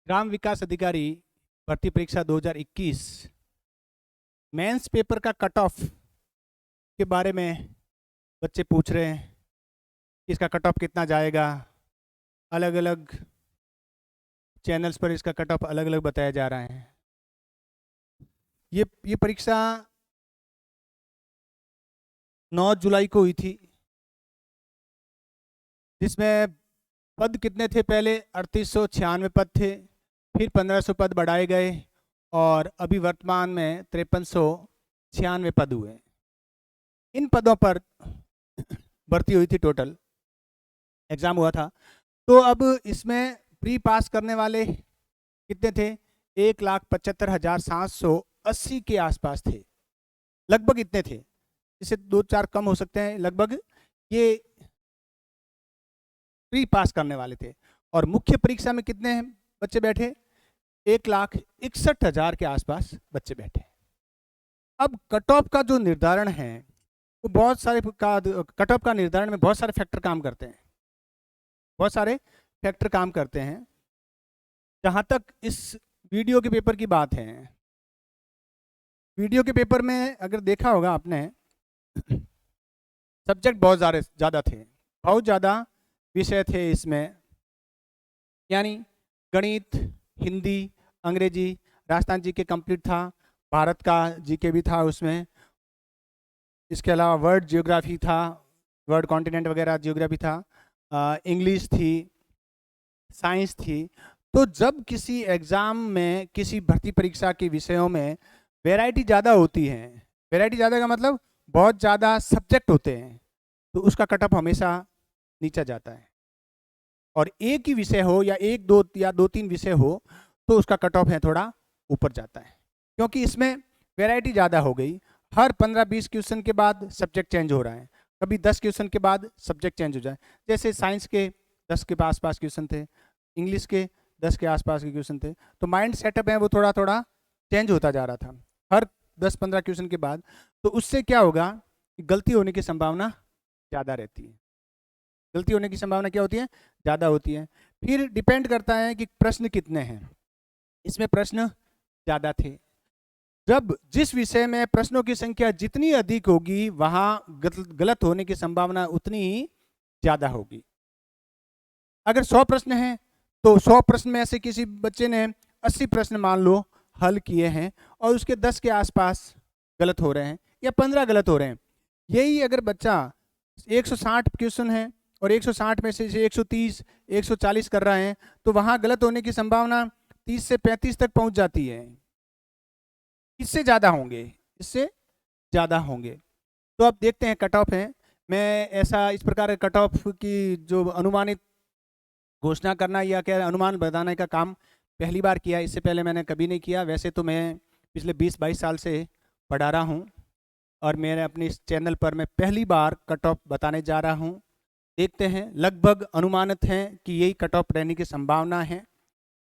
ग्राम विकास अधिकारी भर्ती परीक्षा 2021 मेंस पेपर का कट ऑफ के बारे में बच्चे पूछ रहे हैं कि इसका कट ऑफ कितना जाएगा। अलग अलग चैनल्स पर इसका कट ऑफ अलग अलग बताया जा रहा है। ये परीक्षा 9 जुलाई को हुई थी, जिसमें पद कितने थे? पहले 3896 पद थे, फिर 1500 पद बढ़ाए गए और अभी वर्तमान में 5396 पद हुए। इन पदों पर भर्ती हुई थी, टोटल एग्ज़ाम हुआ था। तो अब इसमें प्री पास करने वाले कितने थे? 1,75,780 के आसपास थे, लगभग इतने थे। इससे 2-4 कम हो सकते हैं, लगभग ये प्री पास करने वाले थे। और मुख्य परीक्षा में कितने हैं बच्चे बैठे? 1,61,000 के आसपास बच्चे बैठे। अब कट ऑफ का जो निर्धारण है वो बहुत सारे कट ऑफ का निर्धारण में बहुत सारे फैक्टर काम करते हैं, बहुत सारे फैक्टर काम करते हैं। जहाँ तक इस वीडियो के पेपर की बात है, वीडियो के पेपर में अगर देखा होगा आपने, सब्जेक्ट बहुत ज़्यादा थे, बहुत ज़्यादा विषय थे इसमें, यानी गणित, हिंदी, अंग्रेजी, राजस्थान जीके कंप्लीट था, भारत का जीके भी था उसमें, इसके अलावा वर्ल्ड जियोग्राफी था, वर्ल्ड कॉन्टिनेंट वगैरह जियोग्राफी था, इंग्लिश थी, साइंस थी। तो जब किसी एग्ज़ाम में, किसी भर्ती परीक्षा के विषयों में वैरायटी ज़्यादा होती है, वैरायटी ज़्यादा का मतलब बहुत ज़्यादा सब्जेक्ट होते हैं, तो उसका कटअप हमेशा नीचा जाता है। और एक ही विषय हो या 1-2 या 2-3 विषय हो तो उसका कट ऑफ है थोड़ा ऊपर जाता है, क्योंकि इसमें वैरायटी ज़्यादा हो गई। हर 15-20 क्वेश्चन के बाद सब्जेक्ट चेंज हो रहा है, कभी 10 क्वेश्चन के बाद सब्जेक्ट चेंज हो जाए। जैसे साइंस के 10 के आसपास क्वेश्चन थे, इंग्लिश के 10 के आसपास के क्वेश्चन थे, तो माइंड सेटअप है वो थोड़ा थोड़ा चेंज होता जा रहा था हर 10-15 क्वेश्चन के बाद। तो उससे क्या होगा कि गलती होने की संभावना ज़्यादा रहती है, गलती होने की संभावना क्या होती है? ज़्यादा होती है। फिर डिपेंड करता है कि प्रश्न कितने हैं। इसमें प्रश्न ज़्यादा थे। जब जिस विषय में प्रश्नों की संख्या जितनी अधिक होगी वहाँ गलत होने की संभावना उतनी ही ज़्यादा होगी। अगर 100 प्रश्न हैं तो 100 प्रश्न में से किसी बच्चे ने 80 प्रश्न मान लो हल किए हैं और उसके 10 के आसपास गलत हो रहे हैं या 15 गलत हो रहे हैं। यही अगर बच्चा 160 क्वेश्चन है और 160 में से 130, 140 कर रहा है, तो वहाँ गलत होने की संभावना 30 से 35 तक पहुँच जाती है। इससे ज़्यादा होंगे, इससे ज़्यादा होंगे। तो अब देखते हैं कट ऑफ है। मैं ऐसा इस प्रकार कट ऑफ की जो अनुमानित घोषणा करना या क्या अनुमान बताने का काम पहली बार किया, इससे पहले मैंने कभी नहीं किया। वैसे तो मैं पिछले 20-22 साल से पढ़ा रहा हूँ और मेरे अपने इस चैनल पर मैं पहली बार कट ऑफ बताने जा रहा हूँ। देखते हैं, लगभग अनुमानित हैं कि यही कट ऑफ रहने की संभावना है,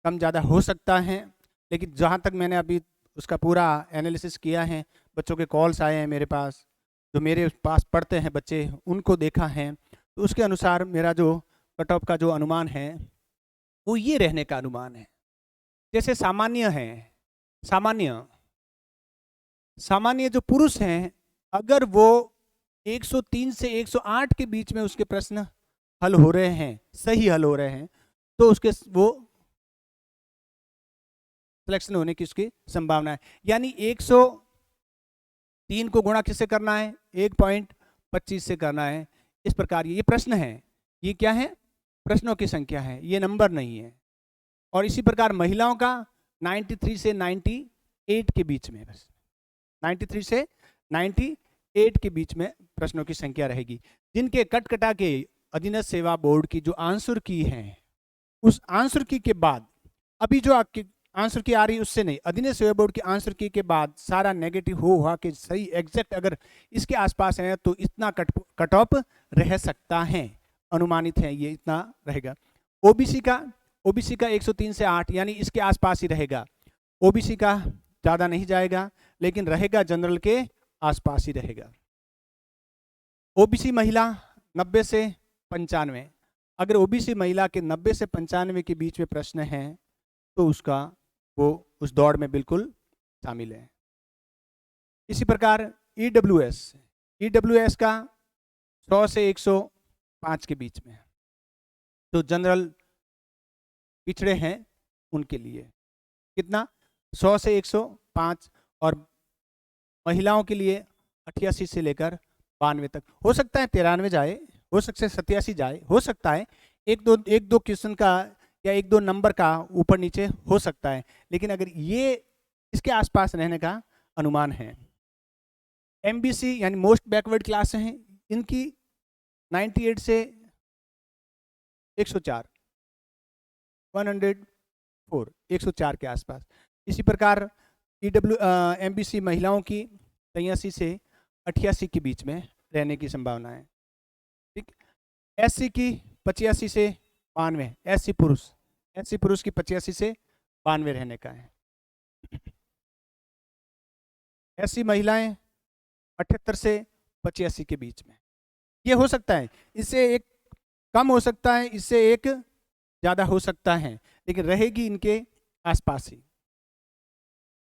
कम ज़्यादा हो सकता है, लेकिन जहाँ तक मैंने अभी उसका पूरा एनालिसिस किया है, बच्चों के कॉल्स आए हैं मेरे पास, जो मेरे पास पढ़ते हैं बच्चे, उनको देखा है, तो उसके अनुसार मेरा जो कट ऑफ का जो अनुमान है वो ये रहने का अनुमान है। जैसे सामान्य है, सामान्य सामान्य जो पुरुष हैं, अगर वो 103 से 108 के बीच में उसके प्रश्न हल हो रहे हैं, सही हल हो रहे हैं, तो उसके वो सिलेक्शन होने की उसकी संभावना है। यानी 103 को गुणा किससे करना है? 1.25 से करना है। इस प्रकार ये प्रश्न है, ये क्या है? प्रश्नों की संख्या है, ये नंबर नहीं है। और इसी प्रकार महिलाओं का 93 से 98 के बीच में, बस 93 से 98 के बीच में प्रश्नों की संख्या रहेगी। जिनके कटकटा के अधीनस्थ सेवा बोर्ड की जो आंसर की है, उस आंसर की के बाद, अभी जो आपकी आंसर की आ रही उससे नहीं, अधीनस्थ सेवा बोर्ड की आंसर की के बाद सारा नेगेटिव हुआ कि सही एग्जैक्ट अगर इसके आसपास है तो इतना कट ऑफ रह सकता है, अनुमानित है ये इतना रहेगा। ओबीसी का 103 से 8 यानी इसके आसपास ही रहेगा। ओबीसी का ज़्यादा नहीं जाएगा, लेकिन रहेगा जनरल के आसपास ही रहेगा। ओबीसी महिला 90 से 95, अगर ओबीसी महिला के 90 से 95 के बीच में प्रश्न हैं तो उसका वो उस दौड़ में बिल्कुल शामिल है। इसी प्रकार ईडब्ल्यूएस का 100 से 105 के बीच में, जो जनरल पिछड़े हैं उनके लिए कितना, 100 से 105, और महिलाओं के लिए 88 से लेकर 92 तक। हो सकता है 93 जाए, हो सकता है 87 जाए, हो सकता है एक दो क्वेश्चन का या एक दो नंबर का ऊपर नीचे हो सकता है, लेकिन अगर ये इसके आसपास रहने का अनुमान है। एमबीसी यानी मोस्ट बैकवर्ड क्लास हैं, इनकी 98 से 104, 104, 104 के आसपास। इसी प्रकार एमबीसी महिलाओं की 83 से 88 के बीच में रहने की संभावना है। ठीक, एससी की 85 से 92, एससी पुरुष की 85 से 92 रहने का है। एससी महिलाएं 78 से 85 के बीच में। ये हो सकता है, इससे एक कम हो सकता है, इससे एक ज़्यादा हो सकता है, लेकिन रहेगी इनके आसपास ही।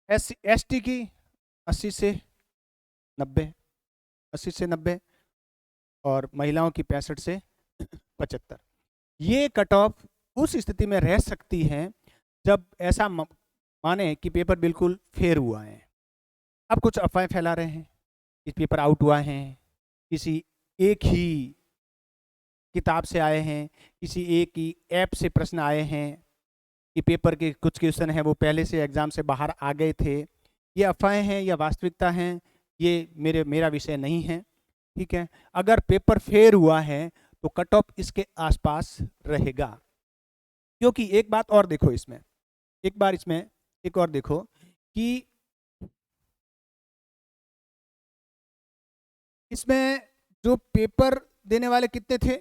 एसटी की 80 से 90, 80 से 90, और महिलाओं की 65 से 75। ये कट ऑफ उस स्थिति में रह सकती है जब ऐसा माने कि पेपर बिल्कुल फेयर हुआ है। अब कुछ अफवाहें फैला रहे हैं कि पेपर आउट हुआ है, किसी एक ही किताब से आए हैं, किसी एक ही ऐप से प्रश्न आए हैं, कि पेपर के कुछ क्वेश्चन हैं वो पहले से एग्जाम से बाहर आ गए थे। ये अफवाहें हैं या वास्तविकता हैं, ये मेरा विषय नहीं है। ठीक है, अगर पेपर फेयर हुआ है तो कट ऑफ इसके आसपास रहेगा। क्योंकि एक बात और देखो इसमें, एक बार इसमें एक और देखो कि इसमें जो पेपर देने वाले कितने थे,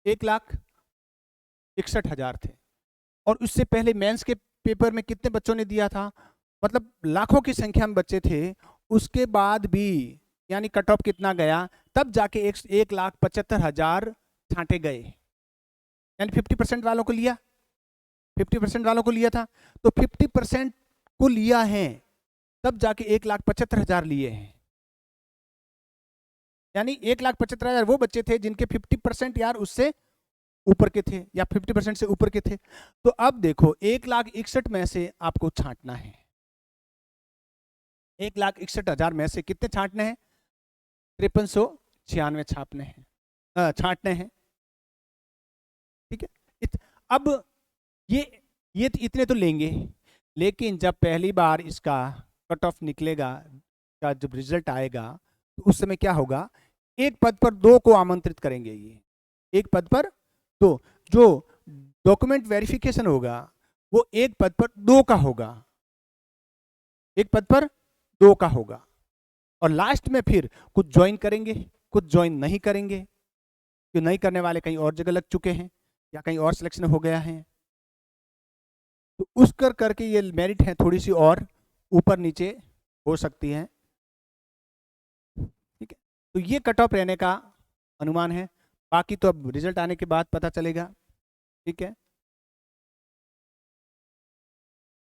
1,61,000 थे, और उससे पहले मेंस के पेपर में कितने बच्चों ने दिया था, मतलब लाखों की संख्या में बच्चे थे। उसके बाद भी यानी कट ऑफ कितना गया, तब जाके 1,75,000 छांटे गए, यानी 50% वालों को लिया, 50% वालों को लिया था, तो 50% को लिया है तब जाके 1,75,000 लिए हैं। यानी 1,75,000 वो बच्चे थे जिनके 50% यार उससे ऊपर के थे या 50% से ऊपर के थे। तो अब देखो 1,61,000 में से आपको छांटना है, 1,61,000 में से कितने छांटने हैं, 5396 छापने हैं, छांटने हैं। ठीक है, अब ये इतने तो लेंगे, लेकिन जब पहली बार इसका कट ऑफ निकलेगा, का जब रिजल्ट आएगा, तो उस समय क्या होगा, एक पद पर 2 को आमंत्रित करेंगे। ये एक पद पर 2, जो डॉक्यूमेंट वेरिफिकेशन होगा वो एक पद पर 2 का होगा, एक पद पर 2 का होगा, और लास्ट में फिर कुछ ज्वाइन करेंगे, कुछ ज्वाइन नहीं करेंगे, जो नहीं करने वाले कहीं और जगह लग चुके हैं या कहीं और सिलेक्शन हो गया है, तो उस करके ये मेरिट है थोड़ी सी और ऊपर नीचे हो सकती है। ठीक है, तो ये कट ऑफ रहने का अनुमान है, बाकी तो अब रिजल्ट आने के बाद पता चलेगा। ठीक है।